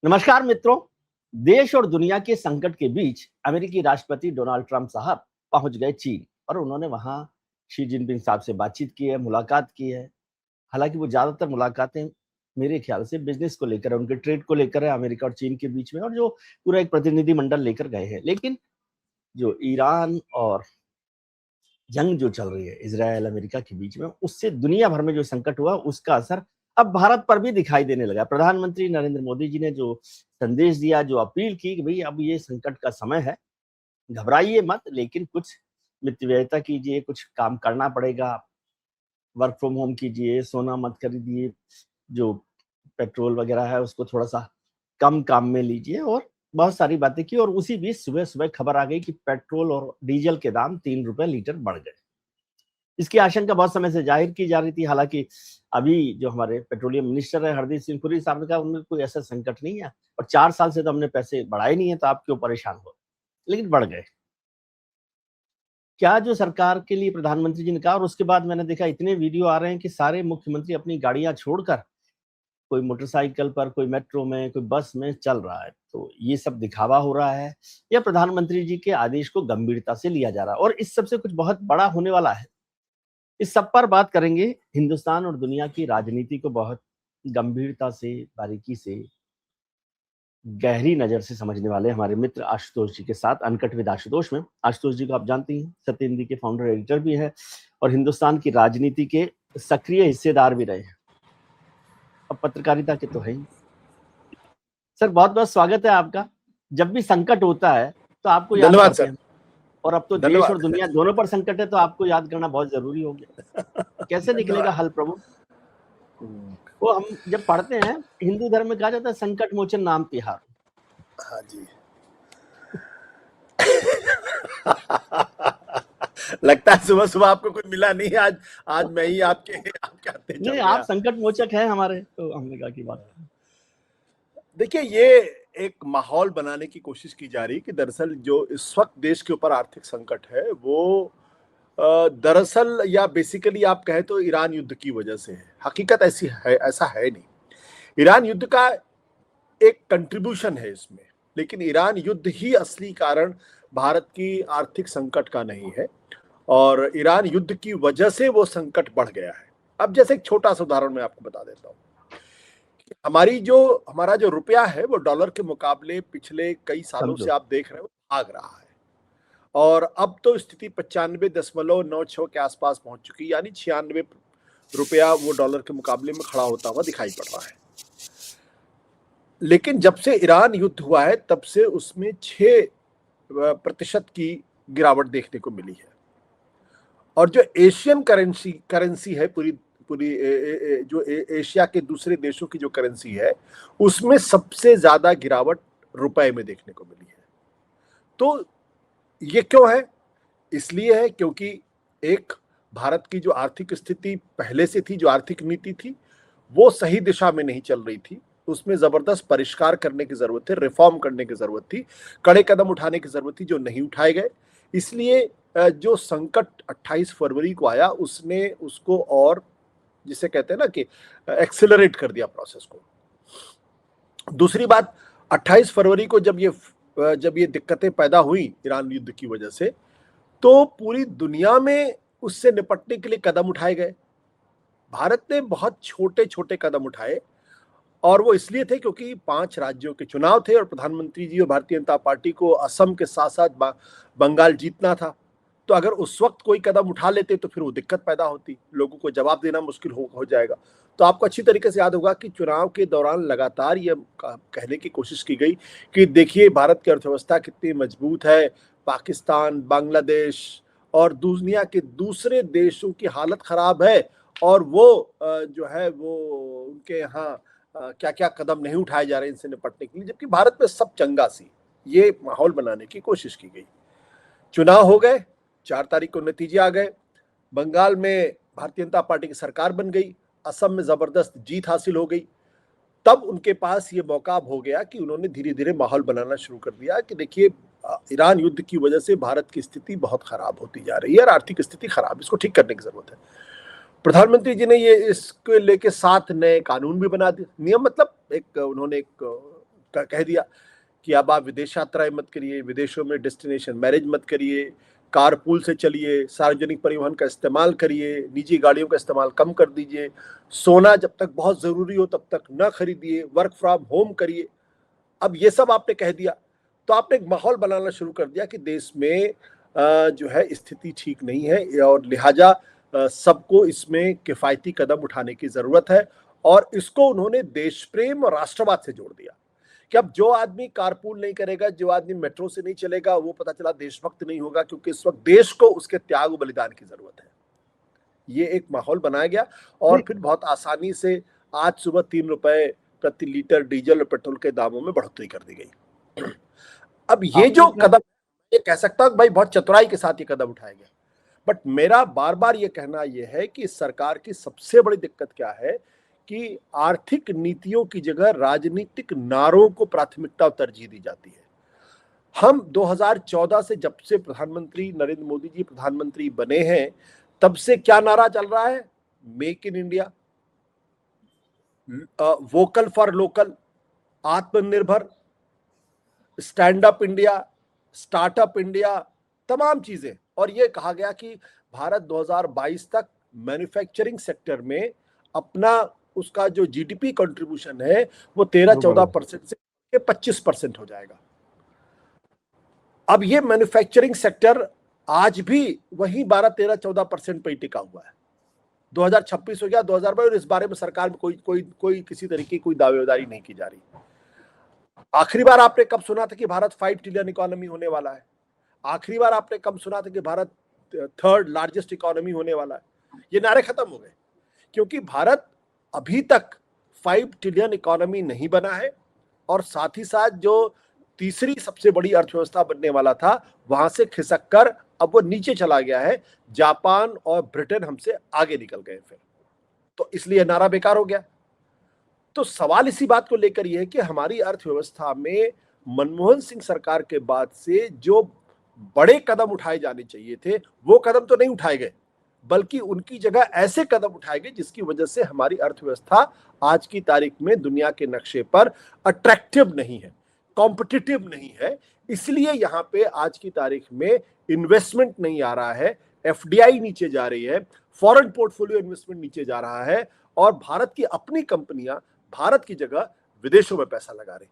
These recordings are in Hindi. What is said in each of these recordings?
नमस्कार मित्रों। देश और दुनिया के संकट के बीच अमेरिकी राष्ट्रपति डोनाल्ड ट्रंप साहब पहुंच गए चीन और उन्होंने वहां शी जिनपिंग साहब से बातचीत की है, मुलाकात की है। हालांकि वो ज्यादातर मुलाकातें मेरे ख्याल से बिजनेस को लेकर है, उनके ट्रेड को लेकर है, अमेरिका और चीन के बीच में, और जो पूरा एक प्रतिनिधि मंडल लेकर गए हैं। लेकिन जो ईरान और जंग जो चल रही है इजराइल अमेरिका के बीच में, उससे दुनिया भर में जो संकट हुआ उसका असर अब भारत पर भी दिखाई देने लगा। प्रधानमंत्री नरेंद्र मोदी जी ने जो संदेश दिया, जो अपील की कि भाई अब ये संकट का समय है, घबराइए मत, लेकिन कुछ मितव्ययिता कीजिए, कुछ काम करना पड़ेगा, वर्क फ्रॉम होम कीजिए, सोना मत खरीदिए, जो पेट्रोल वगैरह है उसको थोड़ा सा कम काम में लीजिए, और बहुत सारी बातें की। और उसी बीच सुबह सुबह खबर आ गई कि पेट्रोल और डीजल के दाम 3 रुपए लीटर बढ़ गए। इसकी आशंका बहुत समय से जाहिर की जा रही थी। हालांकि अभी जो हमारे पेट्रोलियम मिनिस्टर है हरदीप सिंह पुरी साहब ने कहा उनमें कोई ऐसा संकट नहीं है, और 4 साल से तो हमने पैसे बढ़ाए नहीं है, तो आप क्यों परेशान हो, लेकिन बढ़ गए। क्या जो सरकार के लिए प्रधानमंत्री जी ने कहा, और उसके बाद मैंने देखा इतने वीडियो आ रहे हैं कि सारे मुख्यमंत्री अपनी गाड़ियां छोड़कर कोई मोटरसाइकिल पर, कोई मेट्रो में, कोई बस में चल रहा है। तो ये सब दिखावा हो रहा है या प्रधानमंत्री जी के आदेश को गंभीरता से लिया जा रहा है, और इस सब से कुछ बहुत बड़ा होने वाला है। इस सब पर बात करेंगे। हिंदुस्तान और दुनिया की राजनीति को बहुत गंभीरता से, बारीकी से, गहरी नजर से समझने वाले हमारे मित्र आशुतोष जी के साथ अनकट विद आशुतोष में। आशुतोष जी को आप जानते हैं, सत्य हिंदी के फाउंडर एडिटर भी है और हिंदुस्तान की राजनीति के सक्रिय हिस्सेदार भी रहे हैं, अब पत्रकारिता के तो है ही। सर बहुत बहुत स्वागत है आपका। जब भी संकट होता है तो आपको याद करते हैं, और अब तो देश और दुनिया दोनों पर संकट है, तो आपको याद करना बहुत जरूरी हो गया। कैसे निकलेगा हल प्रभु? वो हम जब पढ़ते हैं हिंदू धर्म में कहा जाता है संकट मोचन नाम तिहार। हाँ जी। लगता है सुबह सुबह आपको कुछ मिला नहीं। आज मैं ही आपके हाथे नहीं, आप संकट मोचक हैं हमारे, तो हमने कहा की बात। देखिए, ये एक माहौल बनाने की कोशिश की जा रही कि दरअसल जो इस वक्त देश के ऊपर आर्थिक संकट है वो दरअसल या बेसिकली आप कहें तो ईरान युद्ध की वजह से है। हकीकत ऐसी है, ऐसा है नहीं। ईरान युद्ध का एक कंट्रीब्यूशन है इसमें, लेकिन ईरान युद्ध ही असली कारण भारत की आर्थिक संकट का नहीं है, और ईरान युद्ध की वजह से वो संकट बढ़ गया है। अब जैसे एक छोटा सा उदाहरण मैं आपको बता देता हूँ। हमारा जो रुपया है वो डॉलर के मुकाबले पिछले कई सालों से आप देख रहे हो भाग रहा है, और अब तो स्थिति 95.96 के आसपास पहुंच चुकी, यानी 96 रुपया वो डॉलर के मुकाबले में खड़ा होता हुआ दिखाई पड़ रहा है। लेकिन जब से ईरान युद्ध हुआ है तब से उसमें 6% की गिरावट देखने को मिली है, और जो एशियन करेंसी है, पूरी जो एशिया के दूसरे देशों की जो करेंसी है, उसमें सबसे ज्यादा गिरावट रुपए में देखने को मिली है। तो ये क्यों है? इसलिए है क्योंकि एक, भारत की जो आर्थिक स्थिति पहले से थी, जो आर्थिक नीति थी, वो सही दिशा में नहीं चल रही थी। उसमें जबरदस्त परिष्कार करने की जरूरत थी, रिफॉर्म करने की जरूरत थी, कड़े कदम उठाने की जरूरत थी, जो नहीं उठाए गए। इसलिए जो संकट 28 फरवरी को आया, उसने उसको और, जिसे कहते हैं ना कि एक्सेलरेट कर दिया प्रोसेस को। दूसरी बात, 28 फरवरी को जब ये दिक्कतें पैदा हुई ईरान युद्ध की वजह से, तो पूरी दुनिया में उससे निपटने के लिए कदम उठाए गए। भारत ने बहुत छोटे छोटे कदम उठाए, और वो इसलिए थे क्योंकि 5 राज्यों के चुनाव थे और प्रधानमंत्री जी और भारतीय जनता पार्टी को असम के साथ साथ बंगाल जीतना था। तो अगर उस वक्त कोई कदम उठा लेते तो फिर वो दिक्कत पैदा होती, लोगों को जवाब देना मुश्किल हो जाएगा। तो आपको अच्छी तरीके से याद होगा कि चुनाव के दौरान लगातार ये कहने की कोशिश की गई कि देखिए भारत की अर्थव्यवस्था कितनी मजबूत है, पाकिस्तान, बांग्लादेश और दुनिया के दूसरे देशों की हालत खराब है, और वो जो है वो उनके यहाँ क्या क्या कदम नहीं उठाए जा रहे इनसे निपटने के लिए, जबकि भारत में सब चंगा सी। ये माहौल बनाने की कोशिश की गई। चुनाव हो गए, 4 तारीख को नतीजे आ गए। बंगाल में भारतीय जनता पार्टी की सरकार बन गई, असम में जबरदस्त जीत हासिल हो गई। तब उनके पास ये मौका हो गया कि उन्होंने धीरे धीरे माहौल बनाना शुरू कर दिया कि देखिए ईरान युद्ध की वजह से भारत की स्थिति बहुत खराब होती जा रही है, और आर्थिक स्थिति खराब, इसको ठीक करने की जरूरत है। प्रधानमंत्री जी ने ये इसको लेके 7 नए कानून भी बना दिए। नियम मतलब उन्होंने एक कह दिया कि अब आप विदेश यात्राएं मत करिए, विदेशों में डेस्टिनेशन मैरिज मत करिए, कारपूल से चलिए, सार्वजनिक परिवहन का इस्तेमाल करिए, निजी गाड़ियों का इस्तेमाल कम कर दीजिए, सोना जब तक बहुत जरूरी हो तब तक न खरीदिए, वर्क फ्रॉम होम करिए। अब ये सब आपने कह दिया तो आपने एक माहौल बनाना शुरू कर दिया कि देश में जो है स्थिति ठीक नहीं है और लिहाजा सबको इसमें किफायती कदम उठाने की जरूरत है। और इसको उन्होंने देश प्रेम और राष्ट्रवाद से जोड़ दिया कि अब जो आदमी कारपूल नहीं करेगा, जो आदमी मेट्रो से नहीं चलेगा, वो पता चला देशभक्त नहीं होगा, क्योंकि इस वक्त देश को उसके त्याग और बलिदान की जरूरत है। ये एक माहौल बनाया गया और फिर बहुत आसानी से आज सुबह 3 रुपए प्रति लीटर डीजल और पेट्रोल के दामों में बढ़ोतरी कर दी गई। अब ये जो कदम, ये कह सकता हूं भाई बहुत चतुराई के साथ ये कदम उठाया गया, बट मेरा बार बार ये कहना यह है कि सरकार की सबसे बड़ी दिक्कत क्या है कि आर्थिक नीतियों की जगह राजनीतिक नारों को प्राथमिकता और तरजीह दी जाती है। हम 2014 से जब से प्रधानमंत्री नरेंद्र मोदी जी प्रधानमंत्री बने हैं तब से क्या नारा चल रहा है? Make in India, vocal for local, आत्मनिर्भर, stand up India, startup India, तमाम चीजें। और ये कहा गया कि भारत 2022 तक मैन्युफैक्चरिंग सेक्टर में अपना उसका जो जीडीपी कंट्रीब्यूशन है वो 13-14% से 25% हो जाएगा। अब ये मैन्युफैक्चरिंग सेक्टर आज भी वही 12-13-14% पे ही टिका हुआ है। 2026 हो गया, 2022, और इस बारे में सरकार में कोई किसी तरीके की कोई दावेदारी नहीं की जा रही। आखिरी बार आपने कब सुना था कि भारत 5 ट्रिलियन इकोनॉमी होने वाला है? आखिरी बार आपने कब सुना था कि भारत 3rd लार्जेस्ट इकोनॉमी होने वाला है? ये नारे खत्म हो गए, क्योंकि भारत अभी तक 5 ट्रिलियन इकोनॉमी नहीं बना है और साथ ही साथ जो तीसरी सबसे बड़ी अर्थव्यवस्था बनने वाला था वहां से खिसक कर अब वो नीचे चला गया है। जापान और ब्रिटेन हमसे आगे निकल गए फिर, तो इसलिए नारा बेकार हो गया। तो सवाल इसी बात को लेकर यह है कि हमारी अर्थव्यवस्था में मनमोहन सिंह सरकार के बाद से जो बड़े कदम उठाए जाने चाहिए थे वो कदम तो नहीं उठाए गए, बल्कि उनकी जगह ऐसे कदम उठाए गए जिसकी वजह से हमारी अर्थव्यवस्था आज की तारीख में दुनिया के नक्शे पर अट्रैक्टिव नहीं है, कॉम्पिटिटिव नहीं है। इसलिए यहां पे आज की तारीख में इन्वेस्टमेंट नहीं आ रहा है, एफडीआई नीचे जा रही है, फॉरेन पोर्टफोलियो इन्वेस्टमेंट नीचे जा रहा है और भारत की अपनी कंपनियां भारत की जगह विदेशों में पैसा लगा रही।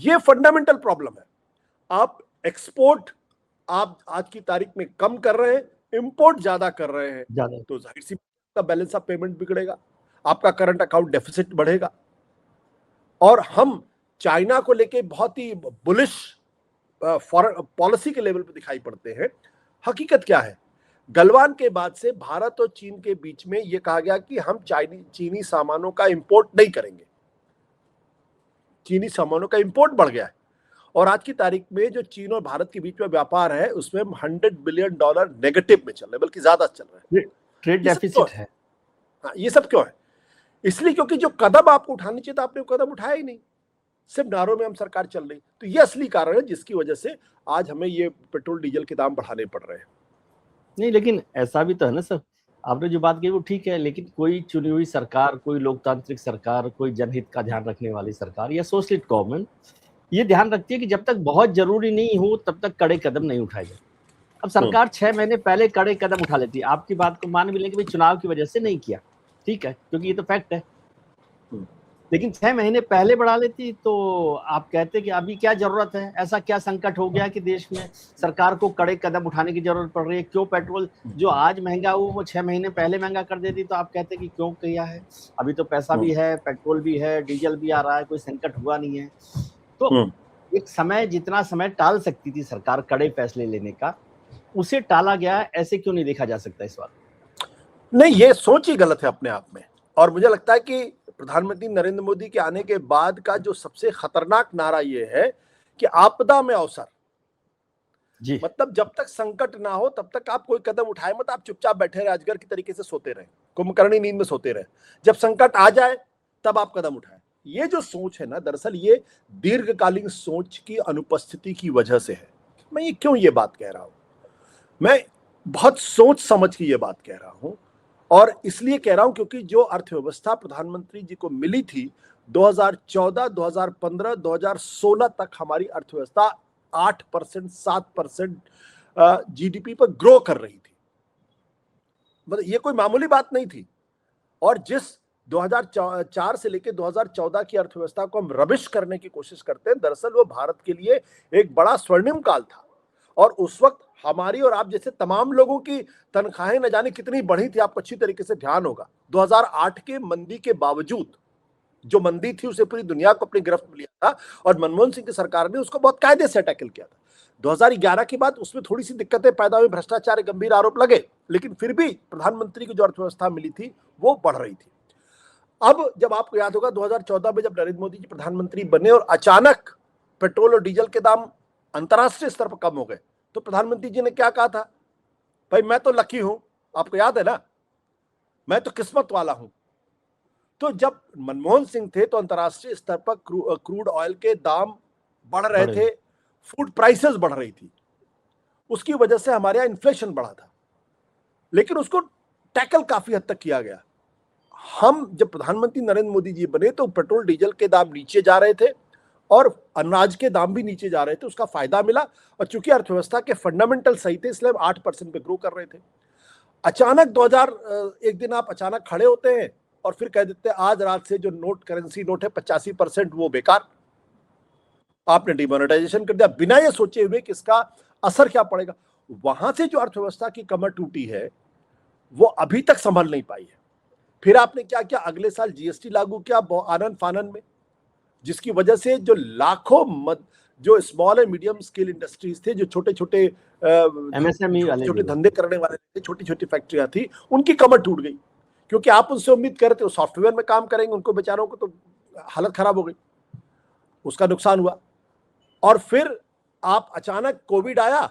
ये फंडामेंटल प्रॉब्लम है। आप एक्सपोर्ट आप आज की तारीख में कम कर रहे हैं, इंपोर्ट ज्यादा कर रहे हैं, तो जाहिर सी का बैलेंस ऑफ पेमेंट बिगड़ेगा, आपका करंट अकाउंट डेफिसिट बढ़ेगा। और हम चाइना को लेके बहुत ही बुलिश फॉरेन पॉलिसी के लेवल पर दिखाई पड़ते हैं। हकीकत क्या है? गलवान के बाद से भारत और चीन के बीच में यह कहा गया कि हम चीनी सामानों का इंपोर्ट नहीं करेंगे। चीनी सामानों का इंपोर्ट बढ़ गया है और आज की तारीख में जो चीन और भारत के बीच में व्यापार है उसमें $100 बिलियन नेगेटिव में चल रहा है, बल्कि ज्यादा चल रहा है। ट्रेड डेफिसिट है। हाँ, ये सब क्यों है? इसलिए क्योंकि जो कदम आपको उठाने चाहिए था आपने वो कदम उठाया ही नहीं, सिर्फ नारों में हम सरकार चल रही। तो ये असली कारण है जिसकी वजह से आज हमें ये पेट्रोल डीजल के दाम बढ़ाने पड़ रहे हैं। नहीं, लेकिन ऐसा भी तो है ना सर, आपने जो बात कही वो ठीक है, लेकिन कोई चुनी हुई सरकार, कोई लोकतांत्रिक सरकार, कोई जनहित का ध्यान रखने वाली सरकार या सोशलिस्ट गवर्नमेंट ये ध्यान रखती है कि जब तक बहुत जरूरी नहीं हो तब तक कड़े कदम नहीं उठाए जाए। अब सरकार 6 महीने पहले कड़े कदम उठा लेती है। आपकी बात को मान भी लें कि भाई चुनाव की वजह से नहीं किया, ठीक है, क्योंकि ये तो फैक्ट है, लेकिन 6 महीने पहले बढ़ा लेती तो आप कहते कि अभी क्या जरूरत है, ऐसा क्या संकट हो गया कि देश में सरकार को कड़े कदम उठाने की जरूरत पड़ रही है? क्यों पेट्रोल जो आज महंगा हो वो 6 महीने पहले महंगा कर देती तो आप कहते कि क्यों किया है? अभी तो पैसा भी है, पेट्रोल भी है, डीजल भी आ रहा है, कोई संकट हुआ नहीं है। तो एक समय, जितना समय टाल सकती थी सरकार कड़े फैसले लेने का, उसे टाला गया। ऐसे क्यों नहीं देखा जा सकता इस बात? नहीं, ये सोच ही गलत है अपने आप में। और मुझे लगता है कि प्रधानमंत्री नरेंद्र मोदी के आने के बाद का जो सबसे खतरनाक नारा ये है कि आपदा में अवसर जी। मतलब जब तक संकट ना हो तब तक आप कोई कदम उठाए मत, आप चुपचाप बैठे रहे, अजगर की तरीके से सोते रहे, कुंभकर्णी नींद में सोते रहे। जब संकट आ जाए तब आप कदम उठाए। ये जो सोच है ना, दरअसल ये दीर्घकालीन सोच की अनुपस्थिति की वजह से है। मैं ये क्यों ये बात कह रहा हूं? मैं बहुत सोच समझ के ये बात कह रहा हूं और इसलिए कह रहा हूं क्योंकि जो अर्थव्यवस्था प्रधानमंत्री जी को मिली थी 2014, 2015, 2016 तक हमारी अर्थव्यवस्था 8%, 7% जीडीपी पर ग्रो कर रही थी। मतलब ये कोई मामूली बात नहीं थी। और जिस 2004 से लेकर 2014 की अर्थव्यवस्था को हम रबिश करने की कोशिश करते हैं, दरअसल वो भारत के लिए एक बड़ा स्वर्णिम काल था। और उस वक्त हमारी और आप जैसे तमाम लोगों की तनख्वाहें न जाने कितनी बढ़ी थी, आपको अच्छी तरीके से ध्यान होगा। 2008 के मंदी के बावजूद, जो मंदी थी उसे पूरी दुनिया को अपनी गिरफ्त में लिया था और मनमोहन सिंह की सरकार ने उसको बहुत कायदे से टैकल किया था। 2011 के बाद उसमें थोड़ी सी दिक्कतें पैदा हुई, भ्रष्टाचार के गंभीर आरोप लगे, लेकिन फिर भी प्रधानमंत्री की जो अर्थव्यवस्था मिली थी वो बढ़ रही थी। अब जब आपको याद होगा 2014 में जब नरेंद्र मोदी जी प्रधानमंत्री बने और अचानक पेट्रोल और डीजल के दाम अंतर्राष्ट्रीय स्तर पर कम हो गए, तो प्रधानमंत्री जी ने क्या कहा था? भाई मैं तो लकी हूं, आपको याद है ना, मैं तो किस्मत वाला हूं। तो जब मनमोहन सिंह थे तो अंतर्राष्ट्रीय स्तर पर क्रूड ऑयल के दाम बढ़ रहे थे, फूड प्राइसेस बढ़ रही थी, उसकी वजह से हमारे यहां इन्फ्लेशन बढ़ा था, लेकिन उसको टैकल काफी हद तक किया गया। हम जब प्रधानमंत्री नरेंद्र मोदी जी बने तो पेट्रोल डीजल के दाम नीचे जा रहे थे और अनाज के दाम भी नीचे जा रहे थे, उसका फायदा मिला। और चूंकि अर्थव्यवस्था के फंडामेंटल सही थे इसलिए हम 8% पे ग्रो कर रहे थे। अचानक 2000 एक दिन आप अचानक खड़े होते हैं और फिर कह देते हैं आज रात से जो करेंसी नोट है 85% वो बेकार, आपने डिमोनेटाइजेशन कर दिया बिना ये सोचे हुए कि इसका असर क्या पड़ेगा। वहां से जो अर्थव्यवस्था की कमर टूटी है वो अभी तक संभल नहीं पाई है। फिर आपने क्या किया, अगले साल जीएसटी लागू किया आनन फानन में, जिसकी वजह से जो लाखों जो small and medium scale industries थे, जो छोटे छोटे एमएसएमई वाले छोटे धंधे करने वाले थे, छोटी छोटी फैक्ट्रियां थी, उनकी कमर टूट गई। क्योंकि आप उनसे उम्मीद कर रहे थे वो सॉफ्टवेयर में काम करेंगे, उनको बेचारों को तो हालत खराब हो गई, उसका नुकसान हुआ। और फिर आप अचानक कोविड आया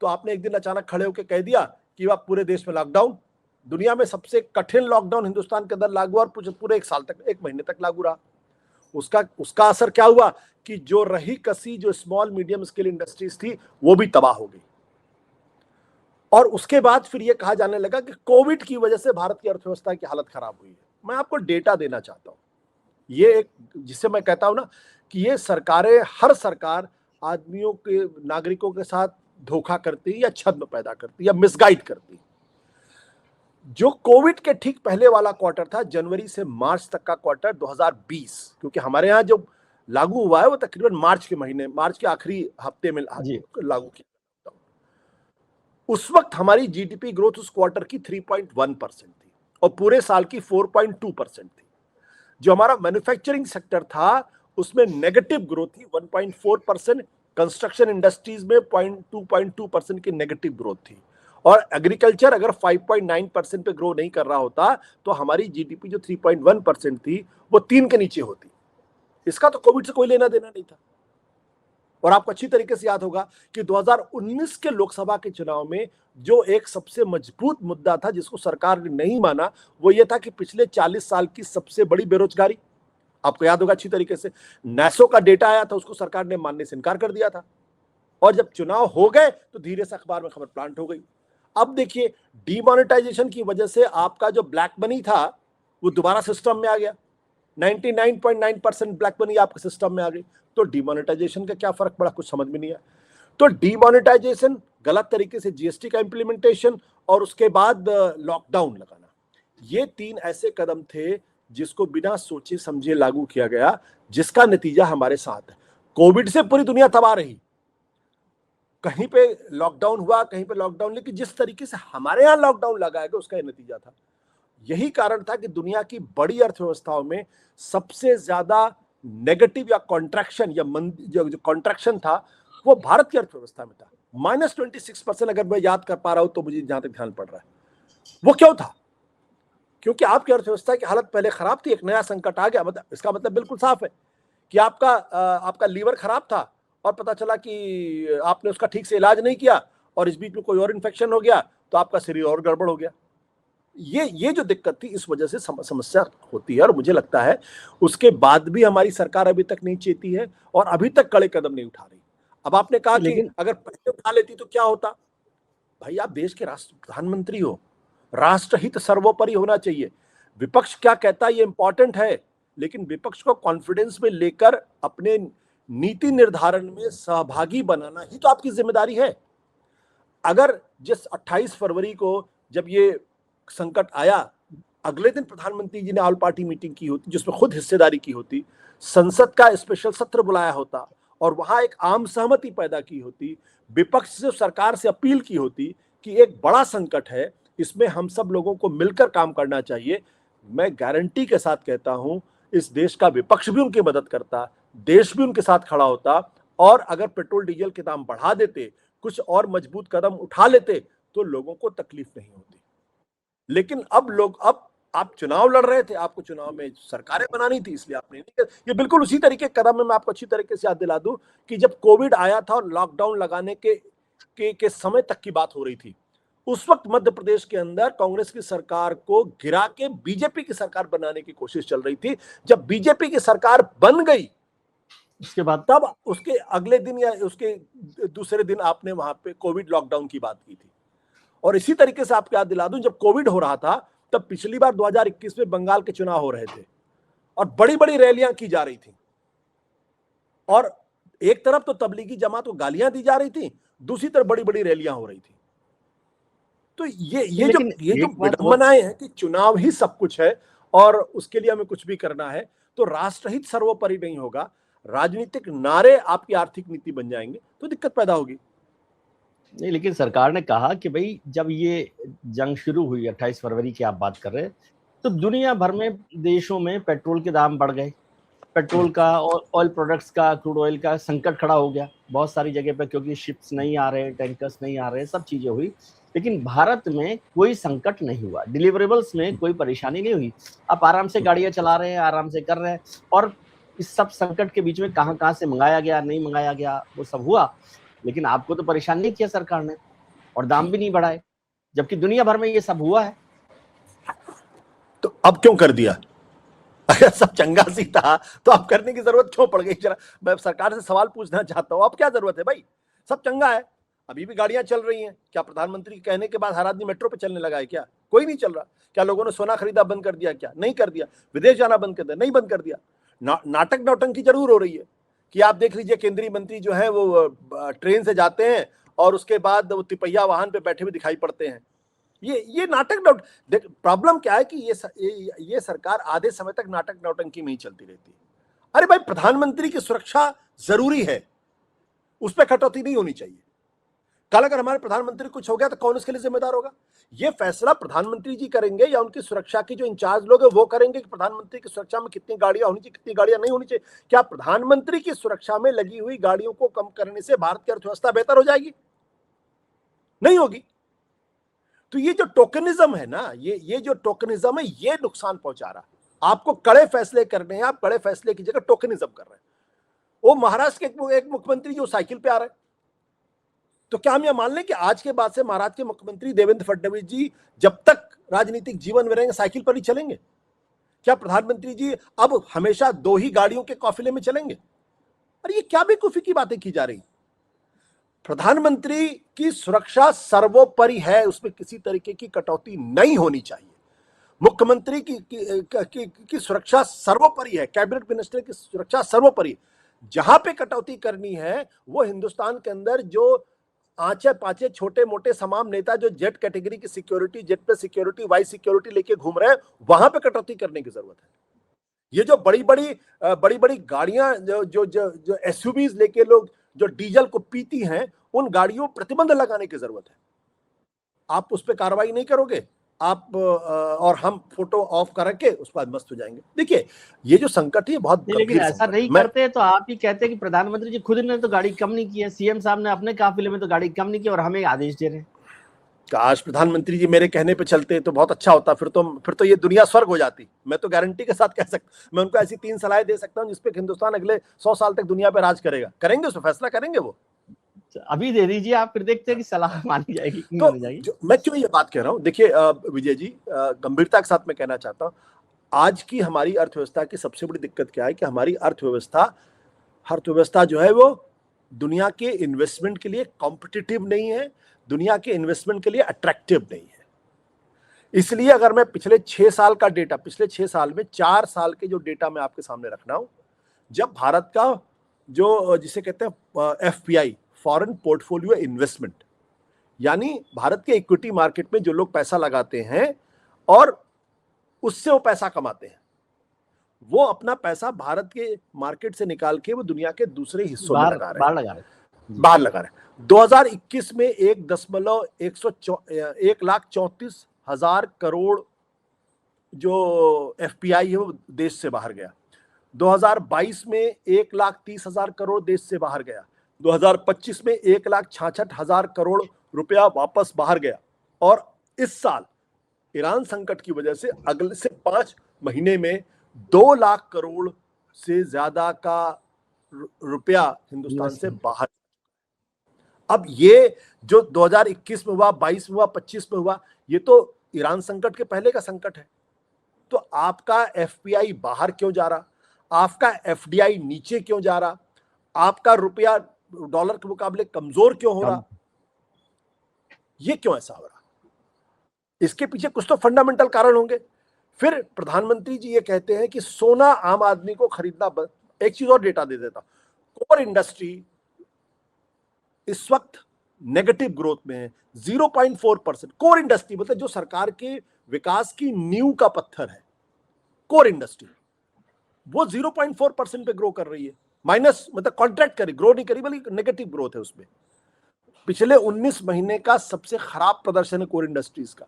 तो आपने एक दिन अचानक खड़े होकर कह दिया कि आप पूरे देश में लॉकडाउन, दुनिया में सबसे कठिन लॉकडाउन हिंदुस्तान के अंदर लागू और पूरे एक साल तक, एक महीने तक लागू रहा। उसका असर क्या हुआ कि जो रही कसी जो स्मॉल मीडियम स्केल इंडस्ट्रीज थी वो भी तबाह हो गई। और उसके बाद फिर ये कहा जाने लगा कि कोविड की वजह से भारत की अर्थव्यवस्था की हालत खराब हुई है। मैं आपको डेटा देना चाहता हूं, ये एक जिसे मैं कहता हूं ना कि ये सरकारें, हर सरकार आदमियों के, नागरिकों के साथ धोखा करती या छद्म पैदा करती या मिसगाइड करती। जो कोविड के ठीक पहले वाला क्वार्टर था, जनवरी से मार्च तक का क्वार्टर 2020, क्योंकि हमारे यहाँ जो लागू हुआ है वो तकरीबन मार्च के आखिरी हफ्ते में लागू किया। उस वक्त हमारी जीडीपी ग्रोथ उस क्वार्टर की 3.1% थी और पूरे साल की 4.2% थी। जो हमारा मैन्युफैक्चरिंग सेक्टर था उसमें नेगेटिव ग्रोथ थी 1.4%, कंस्ट्रक्शन इंडस्ट्रीज में 2.2% की नेगेटिव ग्रोथ थी। और एग्रीकल्चर अगर 5.9% पे ग्रो नहीं कर रहा होता तो हमारी जीडीपी जो 3.1% थी वो 3 के नीचे होती। इसका तो कोविड से कोई लेना देना नहीं था। और आपको अच्छी तरीके से याद होगा कि 2019 के लोकसभा के चुनाव में जो एक सबसे मजबूत मुद्दा था जिसको सरकार ने नहीं माना, वो ये था कि पिछले 40 साल की सबसे बड़ी बेरोजगारी, आपको याद होगा अच्छी तरीके से, नेसो का डेटा आया था, उसको सरकार ने मानने से इनकार कर दिया था। और जब चुनाव हो गए तो धीरे से अखबार में खबर प्लांट हो गई। अब देखिए, डीमोनेटाइजेशन की वजह से आपका जो ब्लैक मनी था वो दोबारा सिस्टम में आ गया। 99.9% ब्लैक मनी आपके सिस्टम में आ गई। तो डीमोनेटाइजेशन का क्या फर्क पड़ा, कुछ समझ में नहीं आया। तो डीमोनेटाइजेशन, गलत तरीके से जीएसटी का इंप्लीमेंटेशन और उसके बाद लॉकडाउन लगाना, ये 3 ऐसे कदम थे जिसको बिना सोचे समझे लागू किया गया, जिसका नतीजा हमारे साथ है। कोविड से पूरी दुनिया तबाह रही, कहीं पे लॉकडाउन हुआ, कहीं पे लॉकडाउन, लेकिन जिस तरीके से हमारे यहां लॉकडाउन लगाया गया उसका यह नतीजा था। यही कारण था कि दुनिया की बड़ी अर्थव्यवस्थाओं में सबसे ज्यादा नेगेटिव या कॉन्ट्रैक्शन या जो कॉन्ट्रैक्शन था वो भारत की अर्थव्यवस्था में था। -26%, अगर मैं याद कर पा रहा हूं तो, मुझे जहां तक ध्यान पड़ रहा है। वो क्यों था? क्योंकि आपकी अर्थव्यवस्था की हालत पहले खराब थी, एक नया संकट आ गया। मतलब इसका मतलब बिल्कुल साफ है कि आपका लीवर खराब था और पता चला कि आपने उसका ठीक से इलाज नहीं किया और इस बीच में कोई और इन्फेक्शन हो गया तो आपका शरीर और गड़बड़ हो गया। ये जो दिक्कत थी, इस वजह से समस्या होती है। और मुझे लगता है उसके बाद भी हमारी सरकार अभी तक नहीं चेती है और अभी तक कड़े कदम नहीं उठा रही। अब आपने कहा कि अगर पहले उठा लेती तो क्या होता। भाई, आप देश के प्रधानमंत्री हो, राष्ट्रहित सर्वोपरि होना चाहिए। विपक्ष क्या कहता है ये इंपॉर्टेंट है, लेकिन विपक्ष को कॉन्फिडेंस में लेकर अपने नीति निर्धारण में सहभागी बनाना ही तो आपकी जिम्मेदारी है। अगर जिस 28 फरवरी को जब ये संकट आया, अगले दिन प्रधानमंत्री जी ने ऑल पार्टी मीटिंग की होती जिसमें खुद हिस्सेदारी की होती, संसद का स्पेशल सत्र बुलाया होता और वहां एक आम सहमति पैदा की होती, विपक्ष से सरकार से अपील की होती कि एक बड़ा संकट है, इसमें हम सब लोगों को मिलकर काम करना चाहिए, मैं गारंटी के साथ कहता हूं इस देश का विपक्ष भी उनकी मदद करता, देश भी उनके साथ खड़ा होता और अगर पेट्रोल डीजल के दाम बढ़ा देते, कुछ और मजबूत कदम उठा लेते तो लोगों को तकलीफ नहीं होती। लेकिन अब आप चुनाव लड़ रहे थे, आपको चुनाव में सरकारें बनानी थी, इसलिए आपने नहीं किया। ये बिल्कुल उसी तरीके के कदम में मैं आपको अच्छी तरीके से याद दिला दूं कि जब कोविड आया था और लॉकडाउन लगाने के समय तक की बात हो रही थी, उस वक्त मध्य प्रदेश के अंदर कांग्रेस की सरकार को गिरा के बीजेपी की सरकार बनाने की कोशिश चल रही थी। जब बीजेपी की सरकार बन गई उसके बाद तब उसके अगले दिन या उसके दूसरे दिन आपने वहां पे कोविड लॉकडाउन की बात की थी। और इसी तरीके से आपको याद दिला दूं, जब कोविड हो रहा था तब पिछली बार 2021 में बंगाल के चुनाव हो रहे थे और बड़ी बड़ी रैलियां की जा रही थी और एक तरफ तो तबलीगी जमात को गालियां दी जा रही थी, दूसरी तरफ बड़ी बड़ी रैलियां हो रही थी। तो ये जो विडंबनाएं हैं कि चुनाव ही सब कुछ है और उसके लिए हमें कुछ भी करना है, तो राष्ट्रहित सर्वोपरि नहीं होगा, राजनीतिक नारे आपकी आर्थिक नीति बन जाएंगे तो दिक्कत पैदा होगी। नहीं, लेकिन सरकार ने कहा कि भाई जब ये जंग शुरू हुई 28 फरवरी की आप बात कर रहे हैं, तो दुनिया भर में देशों में पेट्रोल के दाम बढ़ गए, पेट्रोल का और ऑयल प्रोडक्ट्स का, क्रूड ऑयल का संकट खड़ा हो गया बहुत सारी जगह पे, क्योंकि शिप्स नहीं आ रहे, टैंकर्स नहीं आ रहे, सब चीजें हुई। लेकिन भारत में कोई संकट नहीं हुआ, डिलीवरेबल्स में कोई परेशानी नहीं हुई, आप आराम से गाड़ियां चला रहे हैं, आराम से कर रहे हैं। और इस सब संकट के बीच में कहां से मंगाया गया, नहीं मंगाया गया, वो सब हुआ, लेकिन आपको तो परेशान नहीं किया सरकार ने और दाम भी नहीं बढ़ाए, जबकि दुनिया भर में ये सब हुआ है। तो अब क्यों कर दिया? अगर सब चंगा सी था तो अब करने की जरूरत क्यों पड़ गई? जरा मैं सरकार से सवाल पूछना चाहता हूं, अब क्या जरूरत है भाई? सब चंगा है, अभी भी गाड़ियां चल रही हैं। क्या प्रधानमंत्री के कहने के बाद हर आदमी मेट्रो पे चलने लगा है? क्या कोई नहीं चल रहा? क्या लोगों ने सोना खरीदा बंद कर दिया? क्या नहीं कर दिया? विदेश जाना बंद कर दिया? नहीं बंद कर दिया। नाटक नौटंकी जरूर हो रही है कि आप देख लीजिए केंद्रीय मंत्री जो है वो ट्रेन से जाते हैं और उसके बाद वो तिपैया वाहन पे बैठे हुए दिखाई पड़ते हैं। ये नाटक प्रॉब्लम क्या है कि ये सरकार आधे समय तक नाटक नौटंकी में ही चलती रहती है। अरे भाई, प्रधानमंत्री की सुरक्षा जरूरी है, उस पर कटौती नहीं होनी चाहिए। कल अगर हमारे प्रधानमंत्री कुछ हो गया तो कौन इसके लिए जिम्मेदार होगा? ये फैसला प्रधानमंत्री जी करेंगे या उनकी सुरक्षा की जो इंचार्ज लोग हैं वो करेंगे कि प्रधानमंत्री की सुरक्षा में कितनी गाड़ियां होनी चाहिए, कितनी गाड़ियां नहीं होनी चाहिए? क्या प्रधानमंत्री की सुरक्षा में लगी हुई गाड़ियों को कम करने से भारत की अर्थव्यवस्था बेहतर हो जाएगी? नहीं होगी। तो ये जो टोकनिज्म है ना, ये जो टोकनिज्म है, ये नुकसान पहुंचा रहा है। आपको कड़े फैसले करने हैं, आप कड़े फैसले की जगह टोकनिज्म कर रहे हैं। वो महाराष्ट्र के एक मुख्यमंत्री जो साइकिल पे आ रहे हैं, तो क्या हम यह मान लें कि आज के बाद से महाराष्ट्र के मुख्यमंत्री देवेंद्र फडणवीस जी जब तक राजनीतिक जीवन में रहेंगे साइकिल पर ही चलेंगे? क्या प्रधानमंत्री जी अब हमेशा दो ही गाड़ियों के काफिले में चलेंगे? अरे ये क्या बेवकूफी की बातें की जा रही। प्रधानमंत्री की सुरक्षा सर्वोपरि है, उसमें किसी तरीके की कटौती नहीं होनी चाहिए। मुख्यमंत्री की सुरक्षा सर्वोपरि है, कैबिनेट मिनिस्टर की सुरक्षा सर्वोपरि। जहां पे कटौती करनी है वो हिंदुस्तान के अंदर जो आंचे पांचे छोटे मोटे तमाम नेता जो जेट कैटेगरी की सिक्योरिटी, जेट पे सिक्योरिटी, वाई सिक्योरिटी लेके घूम रहे हैं, वहां पे कटौती करने की जरूरत है। ये जो बड़ी बड़ी गाड़ियां जो एसयूवीज लेके लोग जो डीजल को पीती हैं, उन गाड़ियों प्रतिबंध लगाने की जरूरत है। आप उस पर कार्रवाई नहीं करोगे, आप और हम फोटो ऑफ करके उस पर मस्त हो जाएंगे। देखिए ये जो संकट है बहुत गंभीर, लेकिन ऐसा नहीं करते तो आप ही कहते हैं कि प्रधानमंत्री जी खुद ने तो गाड़ी कम नहीं की है, सीएम साहब ने अपने काफिले में तो गाड़ी कम नहीं की और हमें आदेश दे रहे हैं। काश प्रधानमंत्री जी मेरे कहने पे चलते तो बहुत अच्छा होता, फिर तो ये दुनिया स्वर्ग हो जाती। मैं तो गारंटी के साथ कह सकता, मैं उनको ऐसी 3 सलाहें दे सकता हूं जिसपे हिंदुस्तान अगले 100 साल तक दुनिया पे राज करेगा। करेंगे, उसमें फैसला करेंगे वो। अभी दे दीजिए आप, फिर देखते हैं कि सलाह मानी जाएगी कि नहीं मानी जाएगी। मैं क्यों ये बात कह रहा हूँ, देखिए विजय जी, गंभीरता के साथ मैं कहना चाहता हूँ, आज की हमारी अर्थव्यवस्था की सबसे बड़ी दिक्कत क्या है कि हमारी अर्थव्यवस्था जो है वो दुनिया के इन्वेस्टमेंट के लिए कॉम्पिटिटिव नहीं है, दुनिया के इन्वेस्टमेंट के लिए अट्रैक्टिव नहीं है। इसलिए अगर मैं पिछले 6 साल का डेटा, पिछले 6 साल में 4 साल के जो डेटा मैं आपके सामने रख रहा हूं, जब भारत का जो जिसे कहते हैं एफपीआई, फॉरेन पोर्टफोलियो इन्वेस्टमेंट, यानी भारत के इक्विटी मार्केट में जो लोग पैसा लगाते हैं और उससे वो पैसा कमाते हैं, वो अपना पैसा भारत के मार्केट से निकाल के वो दुनिया के दूसरे हिस्सों में लगा रहे हैं, बाहर लगा रहे हैं। 2021 में 1,34,000 करोड़ जो एफपीआई है वो देश से बाहर गया। 2022 में 1,30,000 करोड़ देश से बाहर गया। 2025 में 1,66,000 करोड़ रुपया वापस बाहर गया। और इस साल ईरान संकट की वजह से अगले से 5 महीने में 2 लाख करोड़ से ज्यादा का रुपया हिंदुस्तान से बाहर। अब ये जो 2021 में हुआ, 22 में हुआ, 25 में हुआ, ये तो ईरान संकट के पहले का संकट है। तो आपका एफपीआई बाहर क्यों जा रहा, आपका एफडीआई नीचे क्यों जा रहा, आपका रुपया डॉलर के मुकाबले कमजोर क्यों हो रहा, ये क्यों ऐसा हो रहा? इसके पीछे कुछ तो फंडामेंटल कारण होंगे। फिर प्रधानमंत्री जी ये कहते हैं कि सोना आम आदमी को खरीदना बंद। एक चीज और डेटा दे देता, कोर इंडस्ट्री इस वक्त नेगेटिव ग्रोथ में है, 0.4%। कोर इंडस्ट्री मतलब जो सरकार के विकास की नींव का पत्थर है, कोर इंडस्ट्री, वो 0.4% पे ग्रो कर रही है। माइनस मतलब कॉन्ट्रैक्ट करी, ग्रो नहीं करी, बल्कि नेगेटिव ग्रोथ है उसमें। पिछले 19 महीने का सबसे खराब प्रदर्शन है कोर इंडस्ट्रीज का।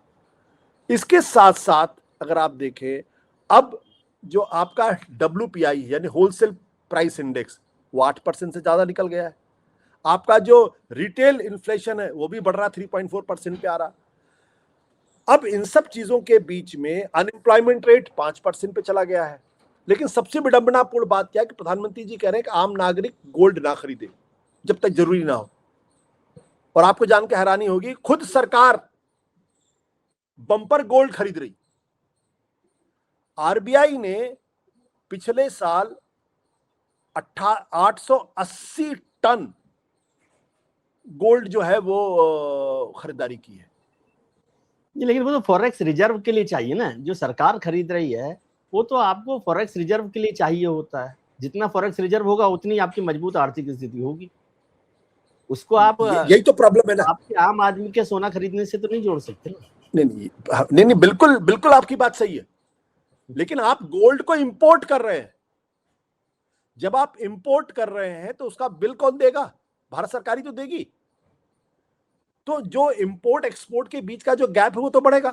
इसके साथ साथ अगर आप देखें, अब जो आपका WPI यानी होलसेल प्राइस इंडेक्स, वो 8% से ज्यादा निकल गया है। आपका जो रिटेल इन्फ्लेशन है वो भी बढ़ रहा, 3.4% पे आ रहा। अब इन सब चीजों के बीच में अनएम्प्लॉयमेंट रेट 5% पे चला गया है। लेकिन सबसे विडंबनापूर्ण बात क्या है कि प्रधानमंत्री जी कह रहे हैं कि आम नागरिक गोल्ड ना खरीदे जब तक जरूरी ना हो। और आपको जान के हैरानी होगी, खुद सरकार बम्पर गोल्ड खरीद रही। आरबीआई ने पिछले साल 880 टन गोल्ड जो है वो खरीदारी की है। लेकिन वो तो फॉरेक्स रिजर्व के लिए चाहिए ना, जो सरकार खरीद रही है वो तो आपको फॉरेक्स रिजर्व के लिए चाहिए होता है। जितना फॉरेक्स रिजर्व होगा उतनी आपकी मजबूत आर्थिक स्थिति होगी। उसको आप यही तो प्रॉब्लम है ना, आपके आम आदमी के सोना खरीदने से तो नहीं जोड़ सकते ना। नहीं, बिल्कुल बिल्कुल आपकी बात सही है। लेकिन आप गोल्ड को इंपोर्ट कर रहे हैं। जब आप इंपोर्ट कर रहे हैं तो उसका बिल कौन देगा? भारत सरकार ही तो देगी। तो जो इंपोर्ट एक्सपोर्ट के बीच का जो गैप है वो तो बढ़ेगा।